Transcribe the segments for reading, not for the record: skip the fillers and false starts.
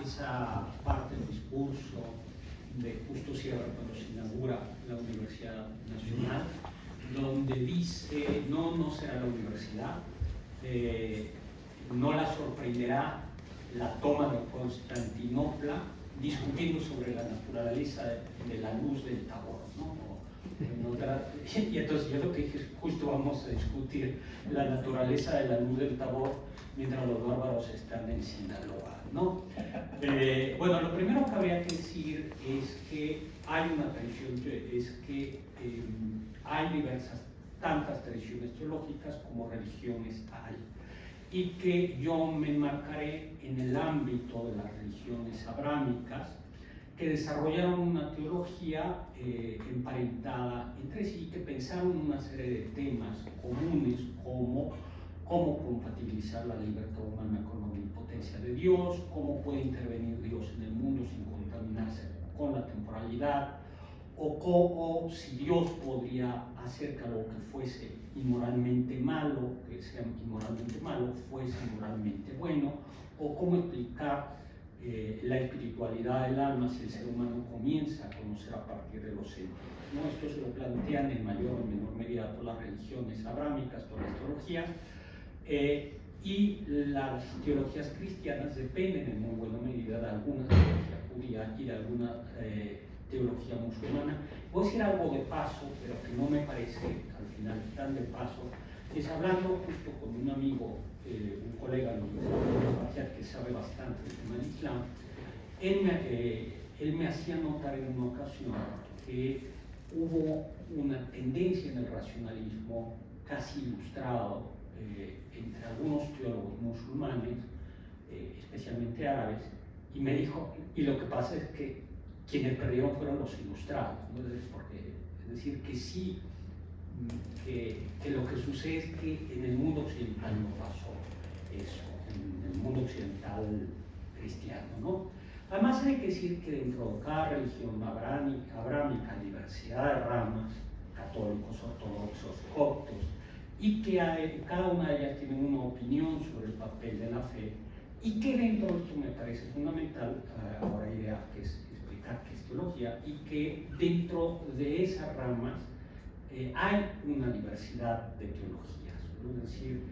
esa parte del discurso de Justo Sierra cuando se inaugura la Universidad Nacional, donde dice: no será la universidad, no la sorprenderá la toma de Constantinopla, discutiendo sobre la naturaleza de la luz del Tabor, ¿no? Y entonces yo lo que dije es: justo vamos a discutir la naturaleza de la luz del Tabor mientras los bárbaros están en Sinaloa, ¿no? Bueno, lo primero que habría que decir es que hay una tradición, es que hay tantas tradiciones teológicas como religiones hay, y que yo me enmarcaré en el ámbito de las religiones abrámicas, que desarrollaron una teología emparentada entre sí, que pensaron una serie de temas comunes como cómo compatibilizar la libertad humana con la omnipotencia de Dios, cómo puede intervenir Dios en el mundo sin contaminarse con la temporalidad, o si Dios podría hacer que algo que fuese inmoralmente malo, que sea inmoralmente malo, fuese inmoralmente bueno, o cómo explicar la espiritualidad del alma si el ser humano comienza a conocer a partir de los sentidos, ¿no? Esto se lo plantean en mayor o menor medida todas las religiones abrámicas, todas las teologías, y las teologías cristianas dependen en muy buena medida de alguna teología judía y de alguna teología musulmana. Voy a decir algo de paso, pero que no me parece al final tan de paso, es hablando justo con un amigo, un colega de la universidad que sabe bastante del tema del Islam. Él me hacía notar en una ocasión que hubo una tendencia en el racionalismo casi ilustrado entre algunos teólogos musulmanes, especialmente árabes, y me dijo: y lo que pasa es que quienes perdieron fueron los ilustrados, ¿no? Es decir, que sí, que lo que sucede es que en el mundo occidental no pasó eso, en el mundo occidental cristiano, ¿no? Además hay que decir que dentro de cada religión abrámica hay diversidad de ramas, católicos, ortodoxos, coptos, y que cada una de ellas tiene una opinión sobre el papel de la fe, y que dentro de esto me parece fundamental, ahora iré a explicar qué es teología, y que dentro de esas ramas hay una diversidad de teologías, ¿no? Es decir,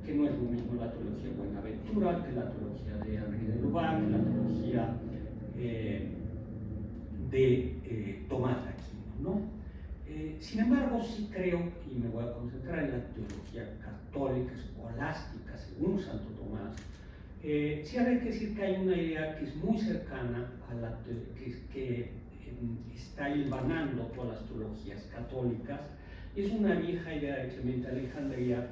que no es lo mismo la teología de Buenaventura que la teología de Henri de Louvain, que la teología de Tomás de Aquino, ¿no? Sin embargo, sí creo, y me voy a concentrar en la teología católica, escolástica, según Santo Tomás, sí habría que decir que hay una idea que es muy cercana a la que está hilvanando todas las teologías católicas. Es una vieja idea de Clemente de Alejandría,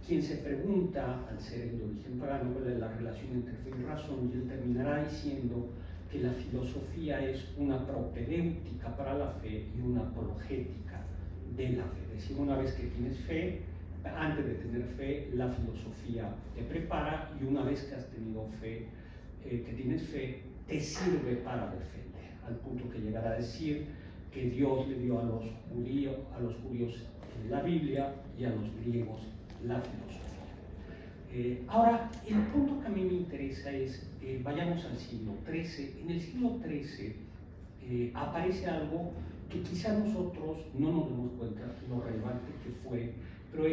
quien se pregunta, al ser de origen pagano, cuál es la relación entre fe y razón, y él terminará diciendo que la filosofía es una propedéutica para la fe y una apologética de la fe. Es decir, una vez que tienes fe, antes de tener fe, la filosofía te prepara, y una vez que has tenido fe, que tienes fe, te sirve para defender, al punto que llegará a decir que Dios le dio a los judíos la Biblia y a los griegos la filosofía. Ahora, el punto que a mí me interesa es, vayamos al siglo XIII. En el siglo XIII aparece algo que quizá nosotros no nos demos cuenta lo relevante que fue, pero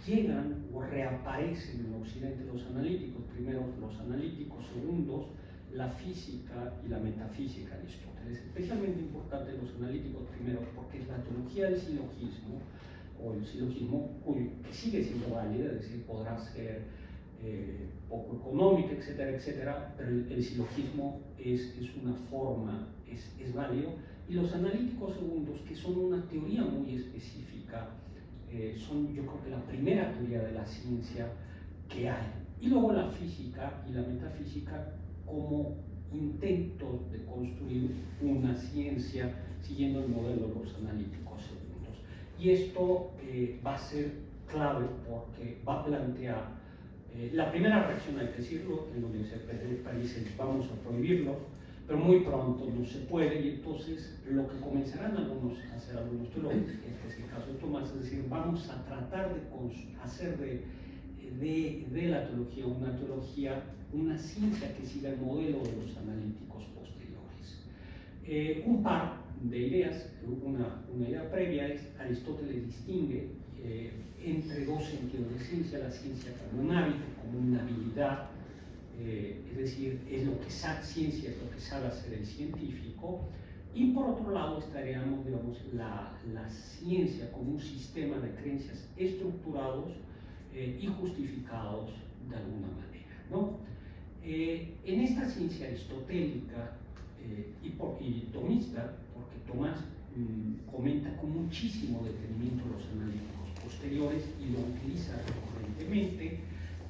llegan o reaparecen en Occidente los analíticos, primero los analíticos, segundos la física y la metafísica de Aristóteles. Especialmente importante los analíticos primeros, porque es la teología del silogismo, o el silogismo que sigue siendo válida, es decir, podrá ser poco económica, etcétera, etcétera, pero el silogismo es una forma, es válido. Y los analíticos segundos, que son una teoría muy específica, son, yo creo que la primera teoría de la ciencia que hay. Y luego la física y la metafísica como intentos de construir una ciencia siguiendo el modelo de los analíticos segundos. Y esto va a ser clave, porque va a plantear la primera reacción, hay que decirlo, en la Universidad de París es: vamos a prohibirlo, pero muy pronto no se puede, y entonces lo que comenzarán a hacer algunos teólogos, este es el caso de Tomás, es decir, vamos a tratar de hacer de la teología una ciencia que siga el modelo de los analíticos Un par de ideas, una idea previa es Aristóteles distingue entre dos sentidos de ciencia, la ciencia como un hábito, como una habilidad, es decir, es lo que ciencia es lo que sabe hacer el científico, y por otro lado estaríamos, digamos, la ciencia como un sistema de creencias estructurados y justificados de alguna manera, ¿no? En esta ciencia aristotélica y tomista, porque Tomás comenta con muchísimo detenimiento los analíticos posteriores y lo utiliza recurrentemente,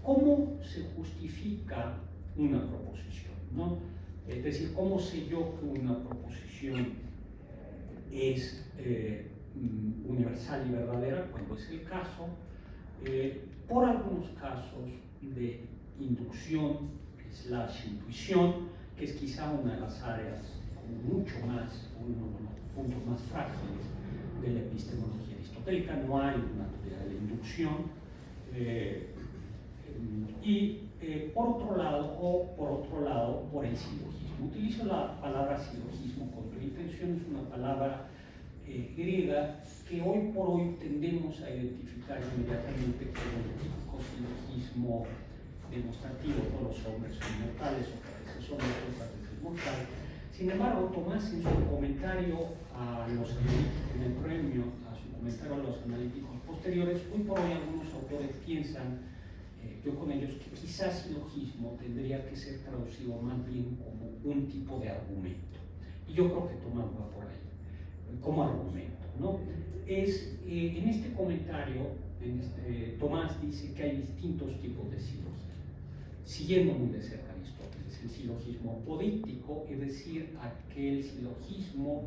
¿cómo se justifica una proposición, ¿no? Es decir, ¿cómo sé yo que una proposición es universal y verdadera cuando es el caso? Por algunos casos de inducción / intuición, que es quizá una de las áreas mucho más, uno de los puntos más frágiles de la epistemología aristotélica. No hay una teoría de la inducción. Por otro lado, por el silogismo. Utilizo la palabra silogismo con tu intención, es una palabra griega que hoy por hoy tendemos a identificar inmediatamente como el típico silogismo demostrativo: todos los hombres son mortales, otras veces hombres, otras veces mortal. Sin embargo, Tomás, en su comentario a los analíticos, en el premio a su comentario a los analíticos posteriores, hoy por hoy algunos autores piensan, yo con ellos, que quizás silogismo tendría que ser traducido más bien como un tipo de argumento. Y yo creo que Tomás va por ahí, como argumento, ¿no? En este comentario, Tomás dice que hay distintos tipos de silogismo, siguiendo muy de cerca a Aristóteles: el silogismo apodíctico, es decir, aquel silogismo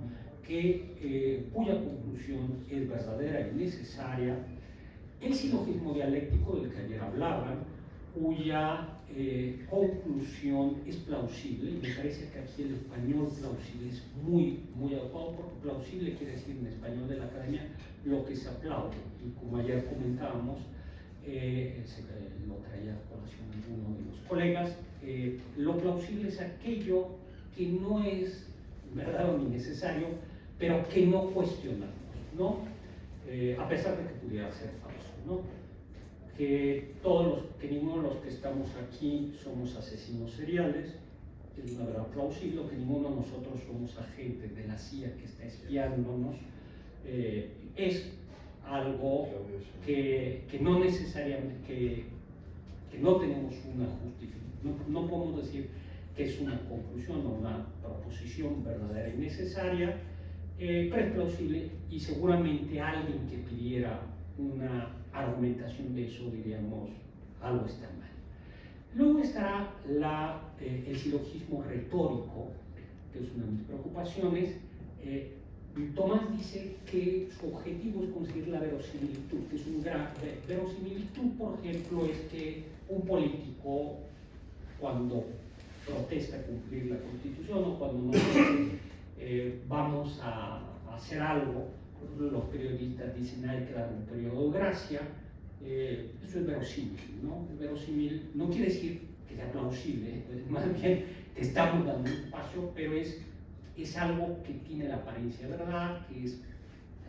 cuya conclusión es verdadera y necesaria; el silogismo dialéctico, del que ayer hablaban, cuya conclusión es plausible, y me parece que aquí el español plausible es muy adecuado, porque plausible quiere decir en español de la academia lo que se aplaude, y como ayer comentábamos, lo traía a colación alguno de los colegas, lo plausible es aquello que no es verdadero ni necesario, pero que no cuestionamos, ¿no? A pesar de que pudiera ser falso, ¿no? Que ninguno de los que estamos aquí somos asesinos seriales, es una verdad plausible; que ninguno de nosotros somos agentes de la CIA que está espiándonos, es algo que no necesariamente, que no tenemos una justificación, no podemos decir que es una conclusión o una proposición verdadera y necesaria, pero es plausible, y seguramente alguien que pidiera una argumentación de eso diríamos: algo está mal. Luego estará el silogismo retórico, que es una de mis preocupaciones. Tomás dice que su objetivo es conseguir la verosimilitud, que es un gran... Verosimilitud, por ejemplo, es que un político, cuando protesta cumplir la Constitución, o cuando no dice vamos a hacer algo, los periodistas dicen hay que dar un periodo de gracia. Eso es verosímil, ¿no? Verosímil no quiere decir que sea plausible, más bien te estamos dando un espacio, pero es algo que tiene la apariencia de verdad, que es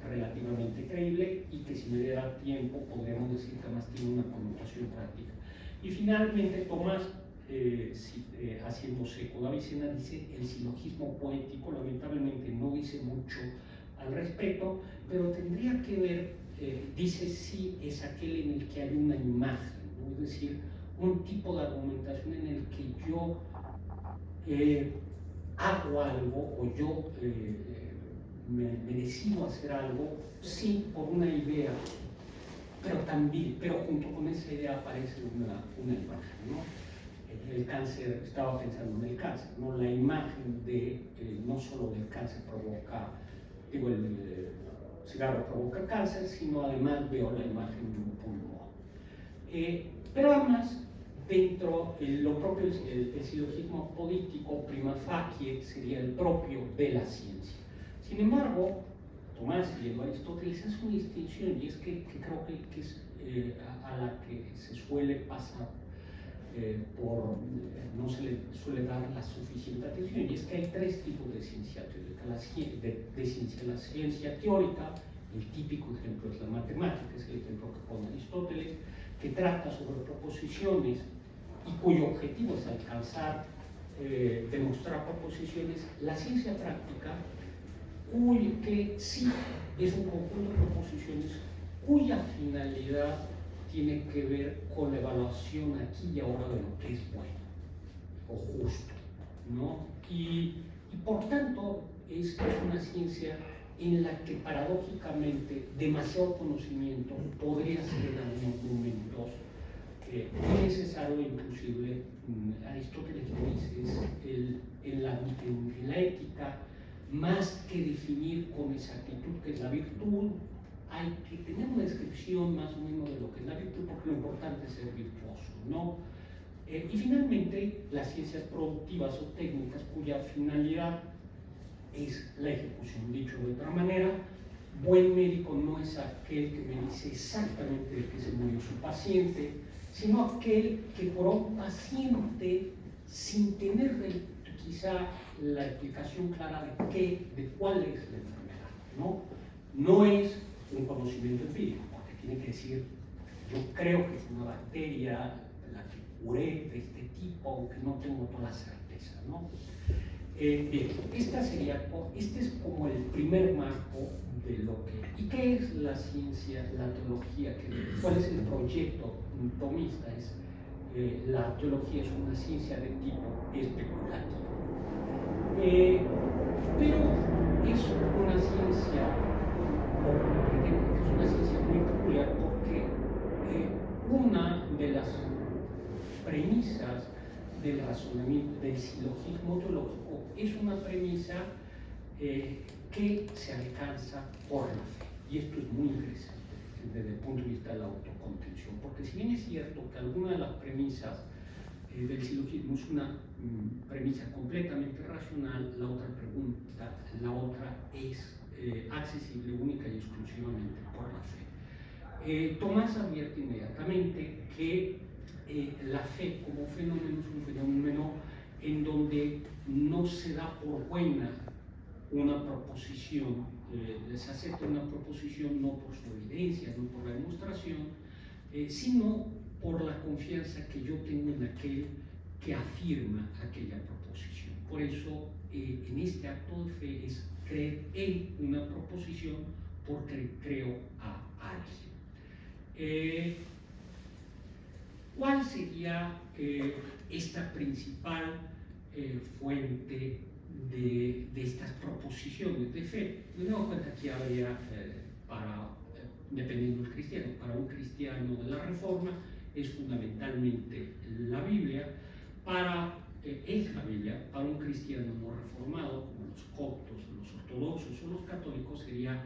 relativamente creíble, y que si me diera tiempo podríamos decir que además tiene una connotación práctica. Y finalmente Tomás, haciéndose eco de Avicena, dice el silogismo poético. Lamentablemente no dice mucho al respecto, pero tendría que ver, dice, sí, es aquel en el que hay una imagen, ¿no? Es decir, un tipo de argumentación en el que yo hago algo, o yo me decido hacer algo, sí, por una idea, pero junto con esa idea aparece una imagen, ¿no? El cáncer, estaba pensando en el cáncer, ¿no? La imagen no solo del cáncer provoca, el cigarro provoca cáncer, sino además veo la imagen de un pulmón. Pero además, dentro lo propio, el silogismo político prima facie sería el propio de la ciencia. Sin embargo, Tomás y Aristóteles hacen una distinción, y es que creo que es a la que se suele pasar no se le suele dar la suficiente atención, y es que hay tres tipos de ciencia teórica. La ciencia teórica, el típico ejemplo es la matemática, es el ejemplo que pone Aristóteles, que trata sobre proposiciones y cuyo objetivo es alcanzar, demostrar proposiciones. La ciencia práctica, que sí es un conjunto de proposiciones cuya finalidad tiene que ver con la evaluación aquí y ahora de lo que es bueno o justo, ¿no? Y por tanto es una ciencia en la que paradójicamente demasiado conocimiento podría ser en algunos momentos innecesario e inclusive. Aristóteles lo dice, en la ética, más que definir con exactitud qué es la virtud, hay que tener una descripción más o menos de lo que es la virtud, porque lo importante es ser virtuoso, ¿no? Y finalmente, las ciencias productivas o técnicas cuya finalidad es la ejecución. Dicho de otra manera, buen médico no es aquel que me dice exactamente de qué se murió su paciente, sino aquel que por un paciente, sin tener quizá la explicación clara de cuál es la enfermedad, ¿no? No es un conocimiento empírico, porque tiene que decir, yo creo que es una bacteria la que curé de este tipo, aunque no tengo toda la certeza, ¿no? Bien, este es como el primer marco de lo que... ¿Y qué es la ciencia, la teología? ¿Cuál es el proyecto tomista? La teología es una ciencia de tipo especulativo. Pero es una ciencia muy peculiar porque una de las premisas del razonamiento, del silogismo teológico, es una premisa que se alcanza por la fe. Y esto es muy interesante desde el punto de vista de la autocontención, porque si bien es cierto que alguna de las premisas del silogismo es una premisa completamente racional, la otra es accesible única y exclusivamente por la fe. Tomás advierte inmediatamente que la fe como fenómeno es un fenómeno en donde no se da por buena una proposición, se acepta una proposición no por su evidencia, no por la demostración, sino por la confianza que yo tengo en aquel que afirma aquella proposición. Por eso, en este acto de fe es creer en una proposición porque creo a alguien. ¿Cuál sería esta principal fuente de estas proposiciones de fe? Me doy cuenta que habría, dependiendo del cristiano, para un cristiano de la Reforma es fundamentalmente la Biblia, es la Biblia, para un cristiano no reformado, como los coptos, los ortodoxos o los católicos, sería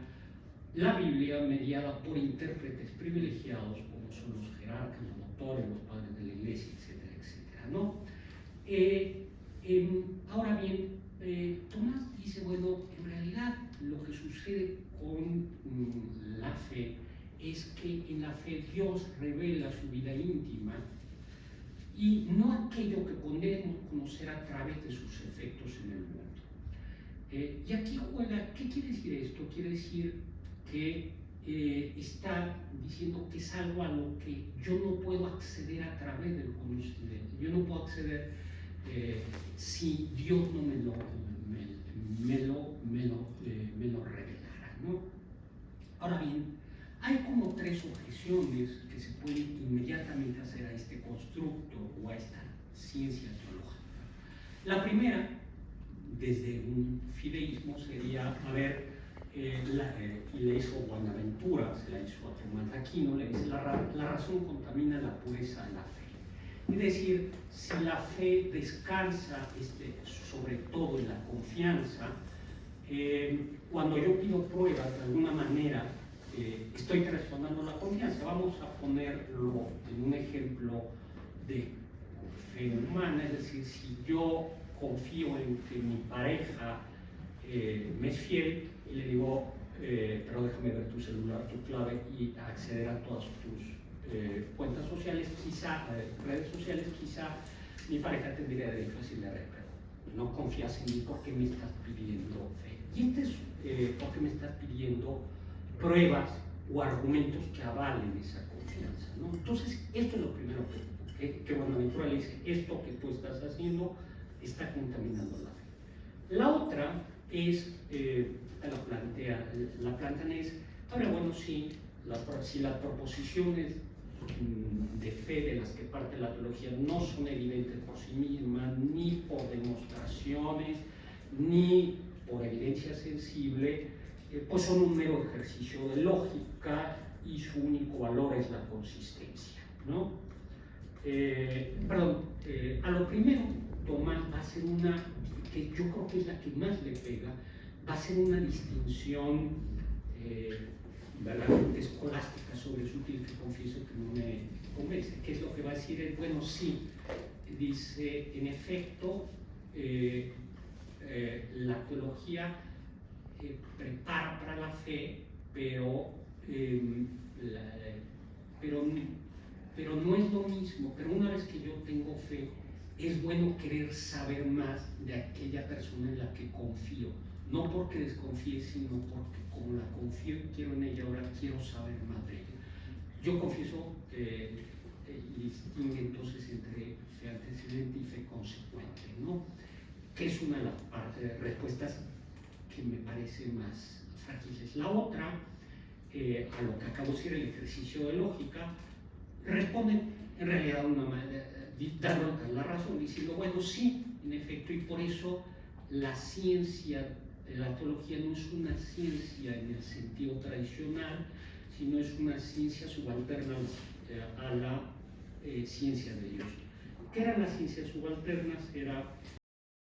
la Biblia mediada por intérpretes privilegiados, como son los jerarcas, los doctores, los padres de la iglesia, etcétera, etcétera, ¿no? Ahora bien, Tomás dice, bueno, en realidad lo que sucede con la fe es que en la fe Dios revela su vida íntima y no aquello que podemos conocer a través de sus efectos en el mundo. Y aquí juega, ¿qué quiere decir esto? Quiere decir que está diciendo que es algo a lo que yo no puedo acceder a través del conocimiento. Yo no puedo acceder si Dios no me lo revelara, ¿no? Ahora bien, hay como tres objeciones que se pueden inmediatamente hacer a este constructo o a esta ciencia teológica. La primera, desde un fideísmo, sería, y le hizo Buenaventura, se la hizo a Tomás de Aquino, le dice la razón contamina la pureza de la fe. Es decir, si la fe descansa sobre todo en la confianza, cuando yo pido pruebas de alguna manera, estoy traicionando la confianza. Vamos a ponerlo en un ejemplo de fe humana, es decir, si yo confío en que mi pareja me es fiel y le digo, pero déjame ver tu celular, tu clave y acceder a todas tus cuentas sociales, quizá, redes sociales, quizá mi pareja tendría de fácil de pero no confías en mí porque me estás pidiendo fe. Y este es porque me estás pidiendo pruebas o argumentos que avalen esa confianza, ¿no? Entonces, esto es lo primero que Buenaventura le dice, esto que tú estás haciendo está contaminando la fe. La otra es, la plantean es, ahora bueno, sí, si las proposiciones de fe de las que parte la teología no son evidentes por sí mismas, ni por demostraciones, ni por evidencia sensible, pues son un mero ejercicio de lógica y su único valor es la consistencia, ¿no? A lo primero, Tomás va a hacer una, que yo creo que es la que más le pega, va a hacer una distinción verdaderamente escolástica sobre su útil, que confieso que no me convence. ¿Qué es lo que va a decir? Es, bueno, sí, dice, en efecto, la teología prepara para la fe, pero no es lo mismo. Pero una vez que yo tengo fe, es bueno querer saber más de aquella persona en la que confío. No porque desconfíe, sino porque como la confío y quiero en ella, ahora quiero saber más de ella. Yo confieso y distingue entonces entre fe antecedente y fe consecuente, ¿no? Que es una de las respuestas que me parece más frágiles. La otra, a lo que acabo de decir, el ejercicio de lógica, responde en realidad de una manera, dando la razón, diciendo, bueno, sí, en efecto, y por eso la ciencia, la teología no es una ciencia en el sentido tradicional, sino es una ciencia subalterna a la ciencia de Dios. ¿Qué eran las ciencias subalternas? Era